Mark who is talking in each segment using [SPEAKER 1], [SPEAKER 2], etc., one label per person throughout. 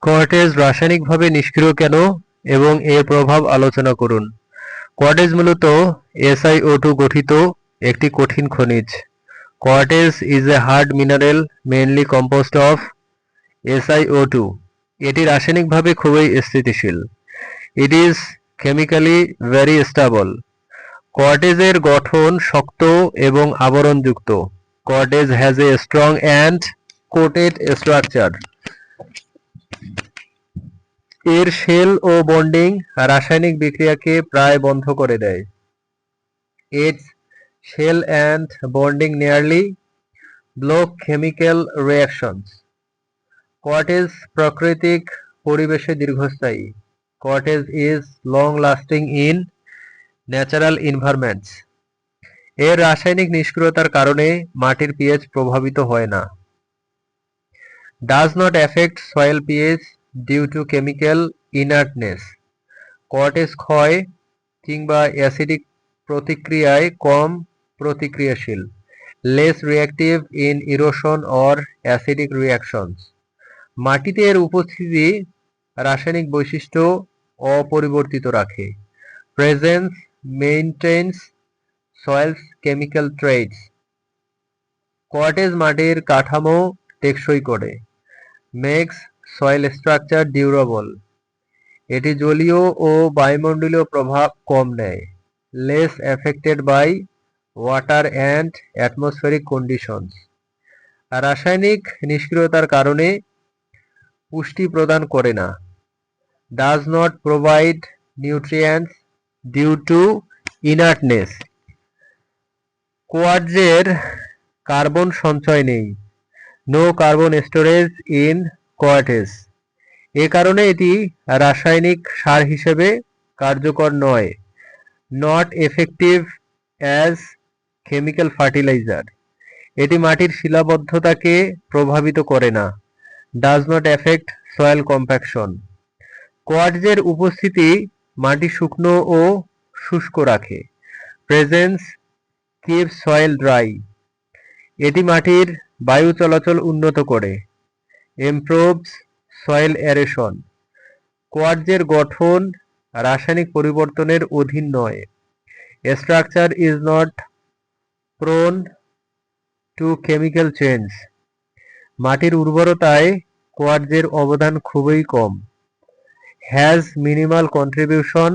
[SPEAKER 1] কোয়ার্টেজ রাসায়নিকভাবে নিষ্ক্রিয় কেন এবং এর প্রভাব আলোচনা করুন। কোয়ার্টেজ মূলত SiO2 গঠিত একটি কঠিন খনিজ। Quartz is a hard mineral mainly composed of SiO2। এটি রাসায়নিকভাবে খুবই স্থিতিশীল। It is chemically very stable. কোয়ার্টেজের গঠন শক্ত এবং আবরণযুক্ত। Quartz has a strong and coated structure. এর শেল ও বন্ডিং রাসায়নিক বিক্রিয়াকে প্রায় বন্ধ করে দেয়। Its shell and bonding nearly block chemical reactions. কোয়ার্টেজ প্রাকৃতিক পরিবেশে দীর্ঘস্থায়ী। Quartz is long lasting in natural environments. এর রাসায়নিক নিষ্ক্রিয়তার কারণে মাটির পিএইচ প্রভাবিত হয় না। Does not affect soil pH due to chemical inertness. কোয়ার্টেজ ক্ষয় কিংবা অ্যাসিডিক প্রতিক্রিয়ায় কম প্রতিক্রিয়াশীল। Less reactive in erosion or acidic reactions. মাটিতে এর উপস্থিতি রাসায়নিক বৈশিষ্ট্য অপরিবর্তিত রাখে। Presence maintains soil's chemical traits. Quartz মাটির কাঠামো টেকসই করে। Makes soil structure durable. এটি জলীয় ও বায়ুমণ্ডলীয় প্রভাব কম নেয়। Less affected by water and atmospheric conditions. রাসায়নিক নিষ্ক্রিয়তার কারণে পুষ্টি প্রদান করে না। Does not provide nutrients due to inertness. কোয়ার্টজের কার্বন সঞ্চয় নেই। No carbon storage in quartz. এ কারণে এটি রাসায়নিক সার হিসেবে কার্যকর নয়। Not effective as chemical fertiliser. এটি মাটির শিলাবদ্ধতাকে প্রভাবিত করে না। Does not effect soil compaction. কোয়ার্টজের উপস্থিতি মাটি শুকনো ও শুষ্ক রাখে। Presence keeps soil dry. এটি মাটির বায়ু চলাচল উন্নত করে। Improves soil aeration. কোয়ার্টজের গঠন রাসায়নিক পরিবর্তনের অধীন নয়। Structure is not prone to chemical change. মাটির উর্বরতায় কোয়ার্টজের অবদান খুবই কম। Has minimal contribution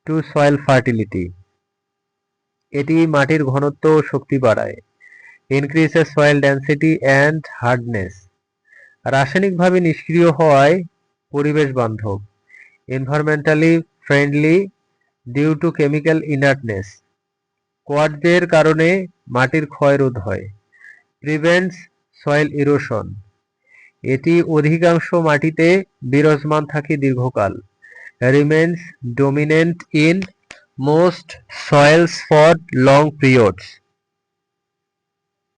[SPEAKER 1] to soil fertility. এটি মাটির ঘনত্ব ও শক্তি বাড়ায়। Increases soil density and hardness. রাসায়নিকভাবে নিষ্ক্রিয় হওয়ায় পরিবেশ বান্ধব। Environmentally friendly due to chemical inertness. কোয়ার্টজের কারণে মাটির ক্ষয় রোধ হয়। Prevents soil erosion. এটি অধিকাংশ মাটিতে বিরাজমান থাকে দীর্ঘকাল। Remains dominant in most soils for long periods.